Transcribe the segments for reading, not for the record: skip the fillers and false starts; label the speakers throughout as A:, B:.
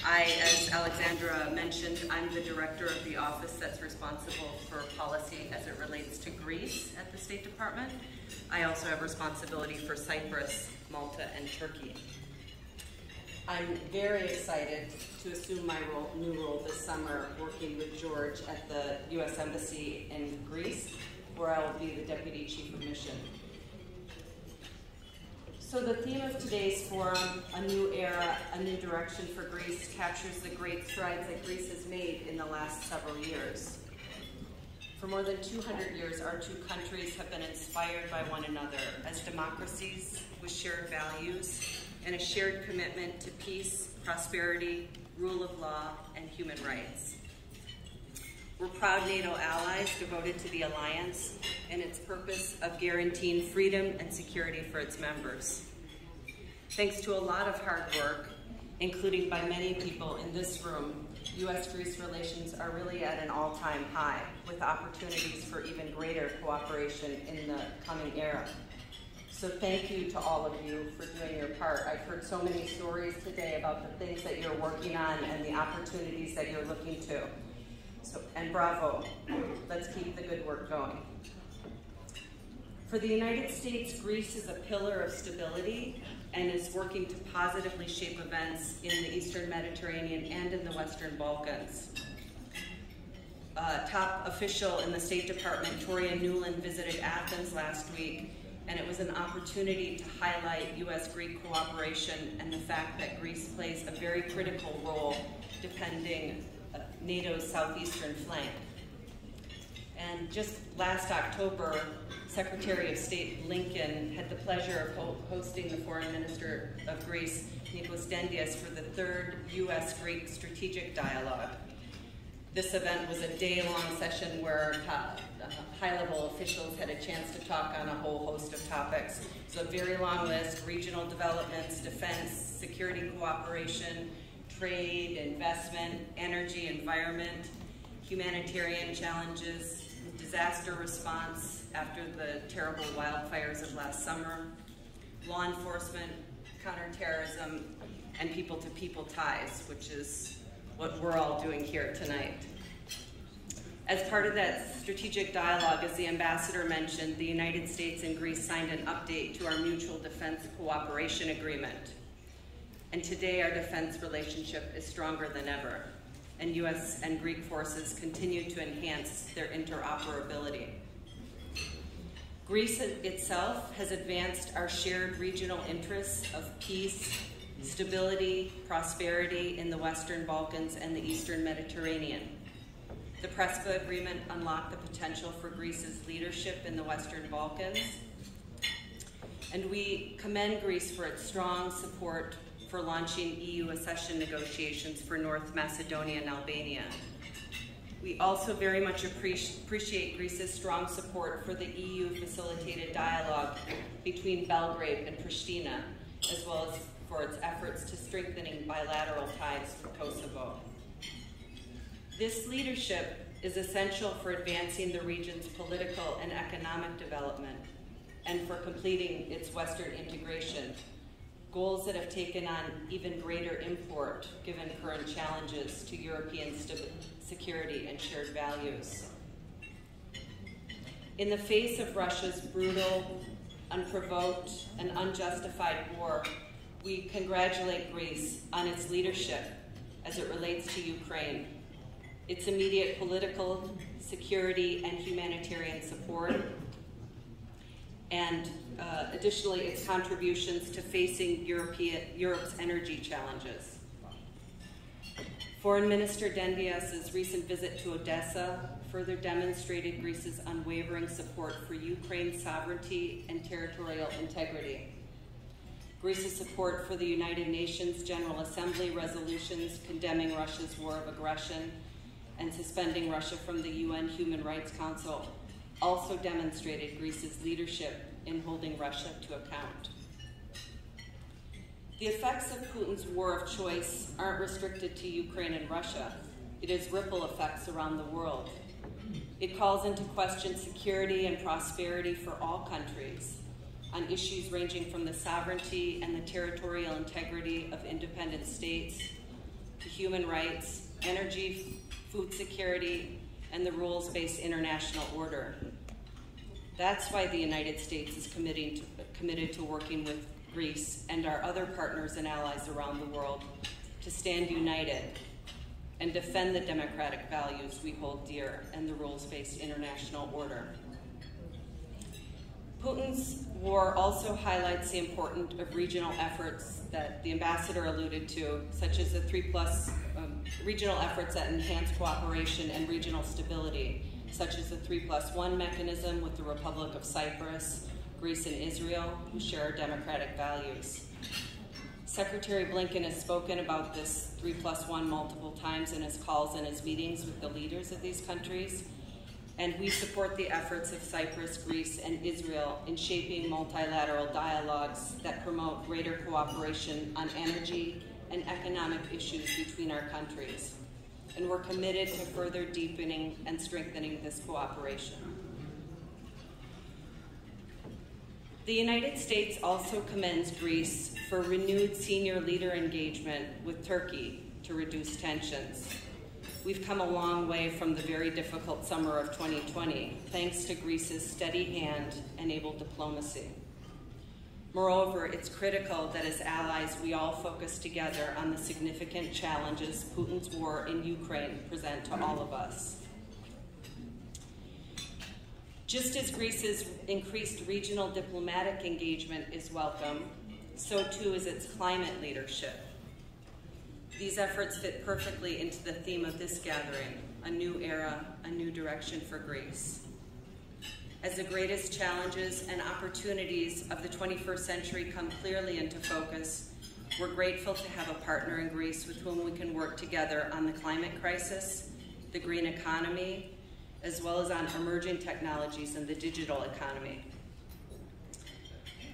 A: As Alexandra mentioned, I'm the director of the office that's responsible for policy as it relates to Greece at the State Department. I also have responsibility for Cyprus, Malta, and Turkey. I'm very excited to assume my new role this summer, working with George at the U.S. Embassy in Greece, where I will be the Deputy Chief of Mission. So the theme of today's forum, A New Era, A New Direction for Greece, captures the great strides that Greece has made in the last several years. For more than 200 years, our two countries have been inspired by one another as democracies with shared values and a shared commitment to peace, prosperity, rule of law, and human rights. We're proud NATO allies devoted to the alliance and its purpose of guaranteeing freedom and security for its members. Thanks to a lot of hard work, including by many people in this room, U.S.-Greece relations are really at an all-time high, with opportunities for even greater cooperation in the coming era. So thank you to all of you for doing your part. I've heard so many stories today about the things that you're working on and the opportunities that you're looking to. And bravo, let's keep the good work going. For the United States, Greece is a pillar of stability and is working to positively shape events in the Eastern Mediterranean and in the Western Balkans. Top official in the State Department, Toria Nuland, visited Athens last week, and it was an opportunity to highlight U.S.-Greek cooperation and the fact that Greece plays a very critical role defending NATO's southeastern flank. And just last October, Secretary of State Blinken had the pleasure of hosting the Foreign Minister of Greece, Nikos Dendias, for the third U.S.-Greek strategic dialogue. This event was a day-long session where high-level officials had a chance to talk on a whole host of topics. So a very long list: regional developments, defense, security cooperation, trade, investment, energy, environment, humanitarian challenges, disaster response after the terrible wildfires of last summer, law enforcement, counterterrorism, and people-to-people ties, which is what we're all doing here tonight. As part of that strategic dialogue, as the ambassador mentioned, the United States and Greece signed an update to our mutual defense cooperation agreement. And today our defense relationship is stronger than ever, and U.S. and Greek forces continue to enhance their interoperability. Greece itself has advanced our shared regional interests of peace, stability, prosperity in the Western Balkans and the Eastern Mediterranean. The Prespa Agreement unlocked the potential for Greece's leadership in the Western Balkans, and we commend Greece for its strong support for launching EU accession negotiations for North Macedonia and Albania. We also very much appreciate Greece's strong support for the EU-facilitated dialogue between Belgrade and Pristina, as well as for its efforts to strengthening bilateral ties with Kosovo. This leadership is essential for advancing the region's political and economic development and for completing its Western integration, goals that have taken on even greater import given current challenges to European security and shared values. In the face of Russia's brutal, unprovoked, and unjustified war, we congratulate Greece on its leadership as it relates to Ukraine, its immediate political, security, and humanitarian support, and additionally its contributions to facing Europe's energy challenges. Foreign Minister Dendias's recent visit to Odessa further demonstrated Greece's unwavering support for Ukraine's sovereignty and territorial integrity. Greece's support for the United Nations General Assembly resolutions condemning Russia's war of aggression and suspending Russia from the UN Human Rights Council also demonstrated Greece's leadership in holding Russia to account. The effects of Putin's war of choice aren't restricted to Ukraine and Russia. It has ripple effects around the world. It calls into question security and prosperity for all countries on issues ranging from the sovereignty and the territorial integrity of independent states to human rights, energy, food security, and the rules-based international order. That's why the United States is committed to working with Greece and our other partners and allies around the world to stand united and defend the democratic values we hold dear and the rules-based international order. Putin's war also highlights the importance of regional efforts that the ambassador alluded to, such as the regional efforts that enhance cooperation and regional stability, such as the 3+1 mechanism with the Republic of Cyprus, Greece, and Israel, who share our democratic values. Secretary Blinken has spoken about this 3+1 multiple times in his calls and his meetings with the leaders of these countries, and we support the efforts of Cyprus, Greece, and Israel in shaping multilateral dialogues that promote greater cooperation on energy and economic issues between our countries. And we're committed to further deepening and strengthening this cooperation. The United States also commends Greece for renewed senior leader engagement with Turkey to reduce tensions. We've come a long way from the very difficult summer of 2020, thanks to Greece's steady hand and able diplomacy. Moreover, it's critical that as allies we all focus together on the significant challenges Putin's war in Ukraine present to all of us. Just as Greece's increased regional diplomatic engagement is welcome, so too is its climate leadership. These efforts fit perfectly into the theme of this gathering, a new era, a new direction for Greece. As the greatest challenges and opportunities of the 21st century come clearly into focus, we're grateful to have a partner in Greece with whom we can work together on the climate crisis, the green economy, as well as on emerging technologies and the digital economy.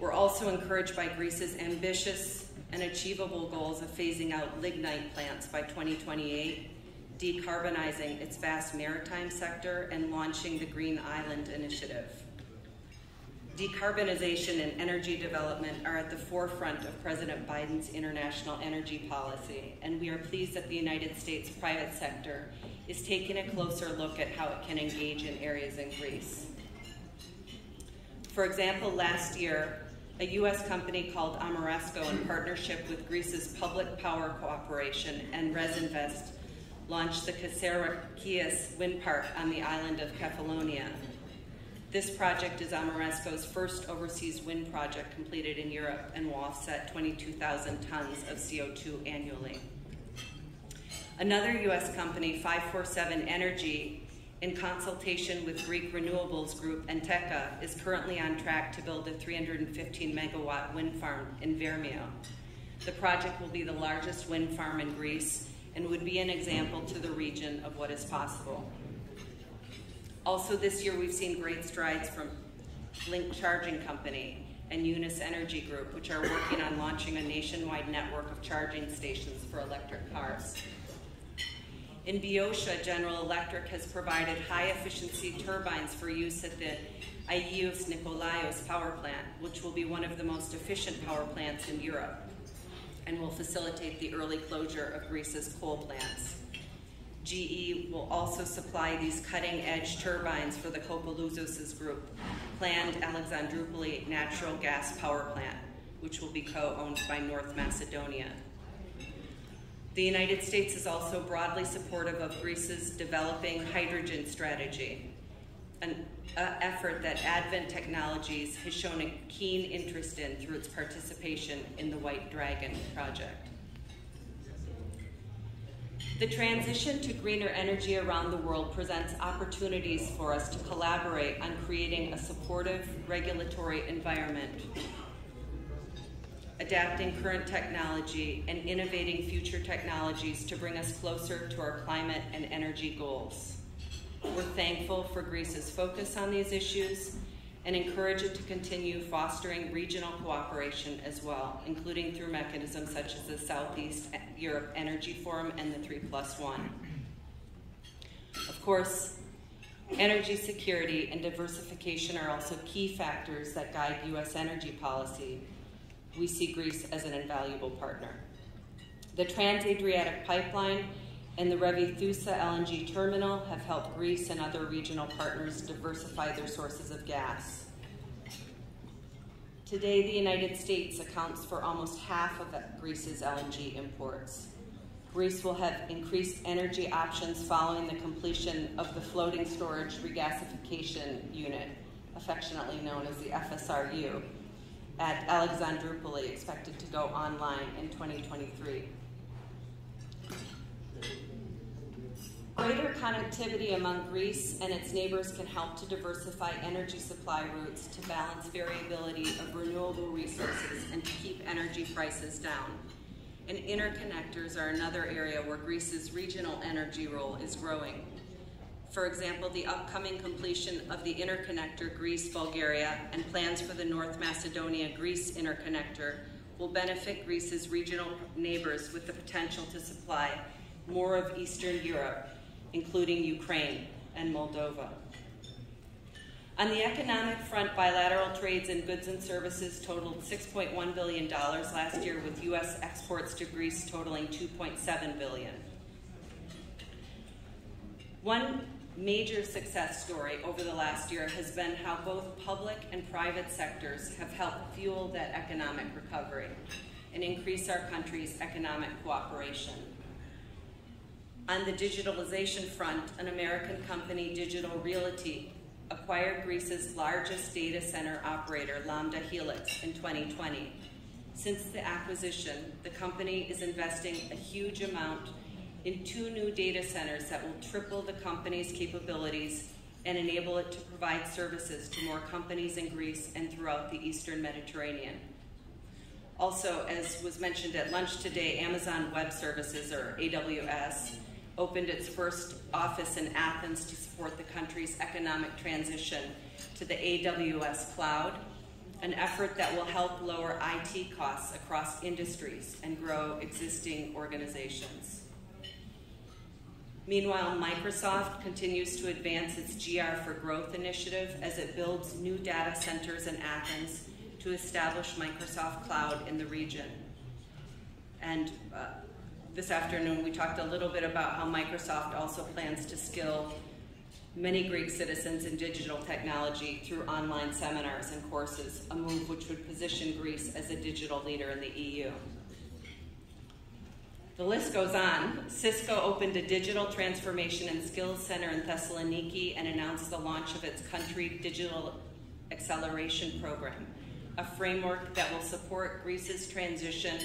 A: We're also encouraged by Greece's ambitious and achievable goals of phasing out lignite plants by 2028, decarbonizing its vast maritime sector, and launching the Green Island Initiative. Decarbonization and energy development are at the forefront of President Biden's international energy policy, and we are pleased that the United States private sector is taking a closer look at how it can engage in areas in Greece. For example, last year, a U.S. company called Ameresco, in partnership with Greece's Public Power Cooperation and Resinvest, launched the Kaserakis wind park on the island of Kefalonia. This project is Ameresco's first overseas wind project completed in Europe and will offset 22,000 tons of CO2 annually. Another U.S. company, 547 Energy, in consultation with Greek renewables group Enteka, is currently on track to build a 315-megawatt wind farm in Vermio. The project will be the largest wind farm in Greece and would be an example to the region of what is possible. Also this year, we've seen great strides from Blink Charging Company and Eunice Energy Group, which are working on launching a nationwide network of charging stations for electric cars. In Boeotia, General Electric has provided high-efficiency turbines for use at the Agios Nikolaios power plant, which will be one of the most efficient power plants in Europe and will facilitate the early closure of Greece's coal plants. GE will also supply these cutting-edge turbines for the Kopalouzos' group planned Alexandroupoli natural gas power plant, which will be co-owned by North Macedonia. The United States is also broadly supportive of Greece's developing hydrogen strategy, an effort that Advent Technologies has shown a keen interest in through its participation in the White Dragon project. The transition to greener energy around the world presents opportunities for us to collaborate on creating a supportive regulatory environment, adapting current technology, and innovating future technologies to bring us closer to our climate and energy goals. We're thankful for Greece's focus on these issues and encourage it to continue fostering regional cooperation as well, including through mechanisms such as the Southeast Europe Energy Forum and the 3+1. Of course, energy security and diversification are also key factors that guide U.S. energy policy. We see Greece as an invaluable partner. The Trans-Adriatic Pipeline and the Revithusa LNG terminal have helped Greece and other regional partners diversify their sources of gas. Today, the United States accounts for almost half of Greece's LNG imports. Greece will have increased energy options following the completion of the floating storage regasification unit, affectionately known as the FSRU, at Alexandroupolis, expected to go online in 2023. Greater connectivity among Greece and its neighbors can help to diversify energy supply routes to balance variability of renewable resources and to keep energy prices down. And interconnectors are another area where Greece's regional energy role is growing. For example, the upcoming completion of the interconnector Greece-Bulgaria and plans for the North Macedonia-Greece interconnector will benefit Greece's regional neighbors with the potential to supply more of Eastern Europe, including Ukraine and Moldova. On the economic front, bilateral trades in goods and services totaled $6.1 billion last year, with U.S. exports to Greece totaling $2.7 billion. One major success story over the last year has been how both public and private sectors have helped fuel that economic recovery and increase our country's economic cooperation. On the digitalization front, an American company, Digital Realty, acquired Greece's largest data center operator, Lambda Helix, in 2020. Since the acquisition, the company is investing a huge amount in 2 new data centers that will triple the company's capabilities and enable it to provide services to more companies in Greece and throughout the Eastern Mediterranean. Also, as was mentioned at lunch today, Amazon Web Services, or AWS, opened its first office in Athens to support the country's economic transition to the AWS cloud, an effort that will help lower IT costs across industries and grow existing organizations. Meanwhile, Microsoft continues to advance its GR for Growth initiative as it builds new data centers in Athens to establish Microsoft Cloud in the region. And this afternoon, we talked a little bit about how Microsoft also plans to skill many Greek citizens in digital technology through online seminars and courses, a move which would position Greece as a digital leader in the EU. The list goes on. Cisco opened a digital transformation and skills center in Thessaloniki and announced the launch of its country digital acceleration program, a framework that will support Greece's transition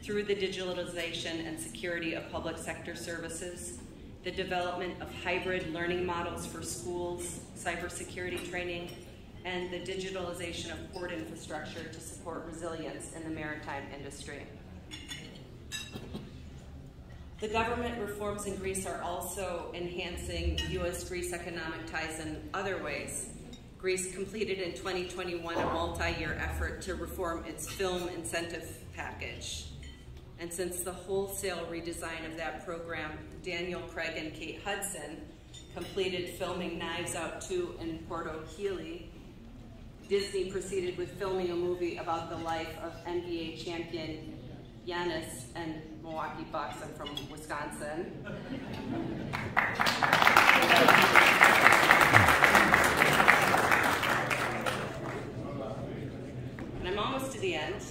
A: through the digitalization and security of public sector services, the development of hybrid learning models for schools, cybersecurity training, and the digitalization of port infrastructure to support resilience in the maritime industry. The government reforms in Greece are also enhancing U.S.-Greece economic ties in other ways. Greece completed in 2021 a multi-year effort to reform its film incentive package. And since the wholesale redesign of that program, Daniel Craig and Kate Hudson completed filming Knives Out 2 in Porto Chile, Disney proceeded with filming a movie about the life of NBA champion Giannis and Milwaukee Bucks. I'm from Wisconsin. And I'm almost to the end.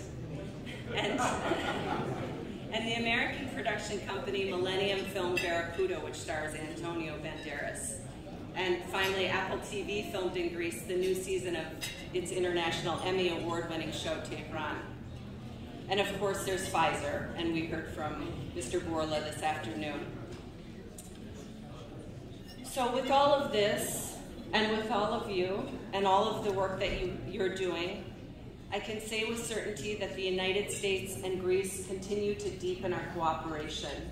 A: And the American production company Millennium filmed Barracuda, which stars Antonio Banderas. And finally, Apple TV filmed in Greece the new season of its international Emmy award-winning show, Tehran. And of course, there's Pfizer, and we heard from Mr. Borla this afternoon. So with all of this, and with all of you, and all of the work that you're doing, I can say with certainty that the United States and Greece continue to deepen our cooperation.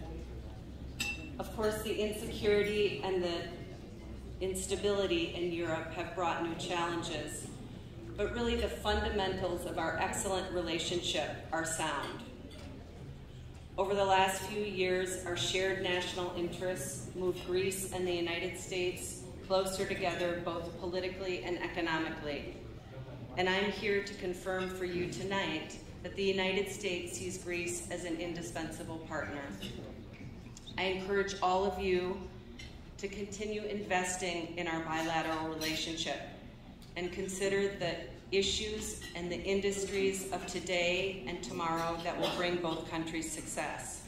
A: Of course, the insecurity and the instability in Europe have brought new challenges, but really the fundamentals of our excellent relationship are sound. Over the last few years, our shared national interests moved Greece and the United States closer together, both politically and economically. And I'm here to confirm for you tonight that the United States sees Greece as an indispensable partner. I encourage all of you to continue investing in our bilateral relationship and consider the issues and the industries of today and tomorrow that will bring both countries success.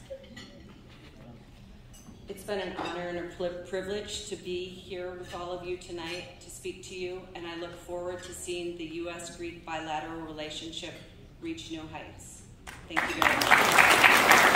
A: It's been an honor and a privilege to be here with all of you tonight to speak to you, and I look forward to seeing the U.S.-Greek bilateral relationship reach new heights. Thank you very much.